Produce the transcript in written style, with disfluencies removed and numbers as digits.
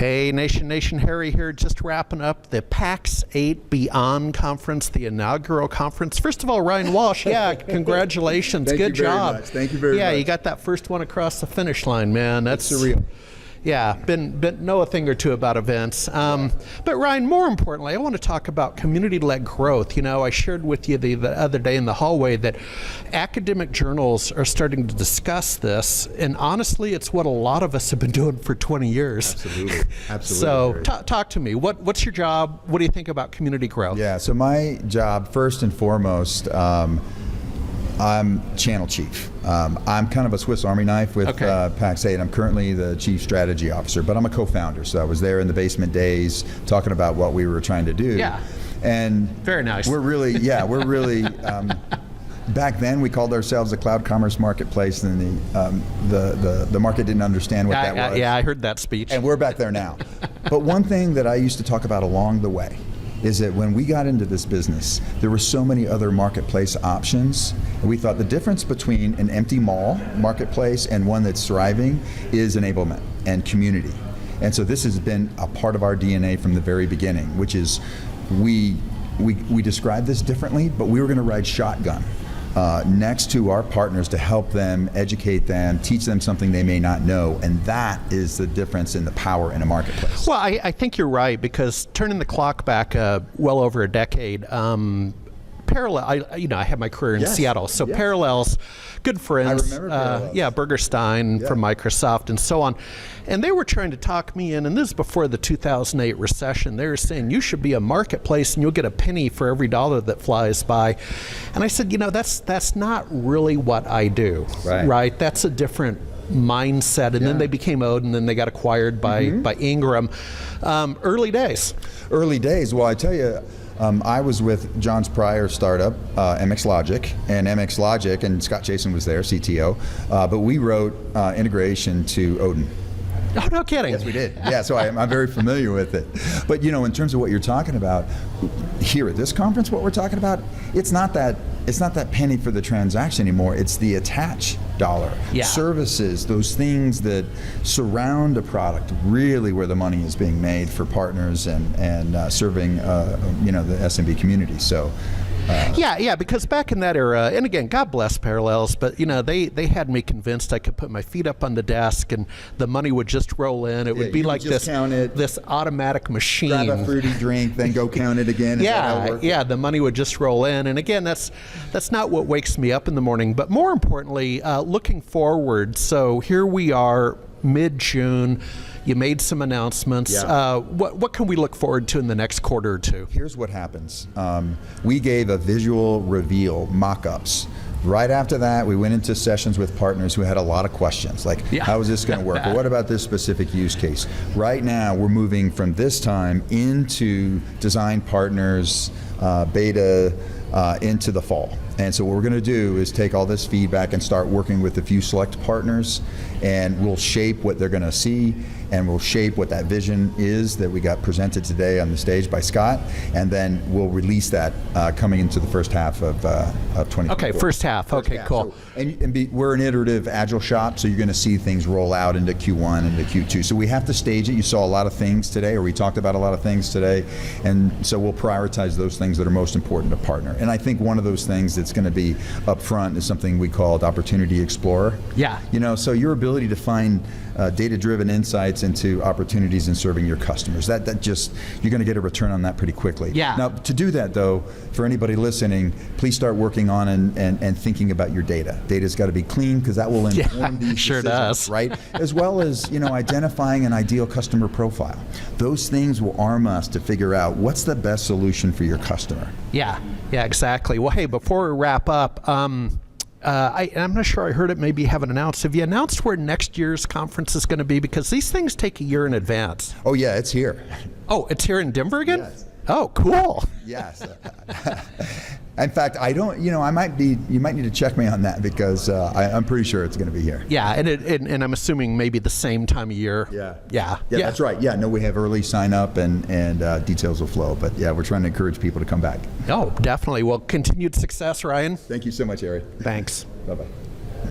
Hey, Nation, Harry here, just wrapping up the Pax8 Beyond Conference, the inaugural conference. First of all, Ryan Walsh, congratulations. Good job. Thank you very much. Yeah, you got that first one across the finish line, man. That's surreal. Yeah, been know a thing or two about events. But Ryan, more importantly, I want to talk about community-led growth. You know, I shared with you the other day in the hallway that academic journals are starting to discuss this, and honestly, it's what a lot of us have been doing for 20 years. Absolutely. So talk to me. What's your job? What do you think about community growth? Yeah, so my job, first and foremost, I'm channel chief. I'm kind of a Swiss Army knife with Pax8. I'm currently the chief strategy officer, but I'm a co-founder. So I was there in the basement days talking about what we were trying to do. Yeah. And very nice. We're really, back then we called ourselves a cloud commerce marketplace, and the market didn't understand what that was. Yeah, I heard that speech. And we're back there now. But one thing that I used to talk about along the way is that when we got into this business, there were so many other marketplace options. And we thought the difference between an empty mall marketplace and one that's thriving is enablement and community. And so this has been a part of our DNA from the very beginning, which is we described this differently, but we were going to ride shotgun next to our partners to help them, educate them, teach them something they may not know, and that is the difference in the power in a marketplace. Well, I think you're right, because turning the clock back well over a decade, Parallel, I had my career in Seattle, so Parallels, good friends, I remember Parallels. Burgerstein from Microsoft and so on, and they were trying to talk me in, and this is before the 2008 recession. They were saying, you should be a marketplace and you'll get a penny for every dollar that flies by. And I said, that's not really what I do, right? That's a different mindset, and then they became Ode, and then they got acquired by Ingram. Early days. Well, I tell you, I was with John's prior startup, MX Logic, and Scott Jason was there, CTO, but we wrote integration to Odin. Oh, no kidding. Yes, we did. Yeah, so I'm very familiar with it. But in terms of what you're talking about, here at this conference, what we're talking about, it's not that penny for the transaction anymore. It's the attach dollar. Yeah. Services, those things that surround a product, really where the money is being made for partners and serving the SMB community. So. Because back in that era, and again, God bless Parallels, but they had me convinced I could put my feet up on the desk and the money would just roll in. It would be like this automatic machine. Grab a fruity drink, then go count it again. The money would just roll in. And again, that's not what wakes me up in the morning. But more importantly, looking forward. So here we are, mid-June. You made some announcements. What can we look forward to in the next quarter or two? Here's what happens. We gave a visual reveal, mock-ups. Right after that, we went into sessions with partners who had a lot of questions, like how is this going to work? Or what about this specific use case? Right now, we're moving from this time into design partners, beta, into the fall. And so what we're going to do is take all this feedback and start working with a few select partners, and we'll shape what they're going to see, and we'll shape what that vision is that we got presented today on the stage by Scott, and then we'll release that coming into the first half of 2024. Okay, first half. Cool. So, we're an iterative agile shop, so you're going to see things roll out into Q1 into Q2. So we have to stage it. You saw a lot of things today, or we talked about a lot of things today, and so we'll prioritize those things that are most important to partner. And I think one of those things that's going to be up front is something we called Opportunity Explorer. Yeah. So your ability to find data-driven insights into opportunities in serving your customers. That just, you're going to get a return on that pretty quickly. Yeah. Now, to do that though, for anybody listening, please start working on and thinking about your data. Data's got to be clean, because that will inform these sure decisions, does. right? As well as identifying an ideal customer profile. Those things will arm us to figure out what's the best solution for your customer. Yeah, exactly. Well, hey, before we wrap up, I'm not sure I heard it, maybe you haven't announced. Have you announced where next year's conference is going to be? Because these things take a year in advance. Oh yeah, it's here. Oh, it's here in Denver again? Yes. Oh, cool. Yes. In fact, you might need to check me on that, because I'm pretty sure it's going to be here. Yeah, and I'm assuming maybe the same time of year. Yeah, that's right. Yeah, no, we have early sign up and details will flow. But yeah, we're trying to encourage people to come back. Oh, definitely. Well, continued success, Ryan. Thank you so much, Ari. Thanks. Bye-bye.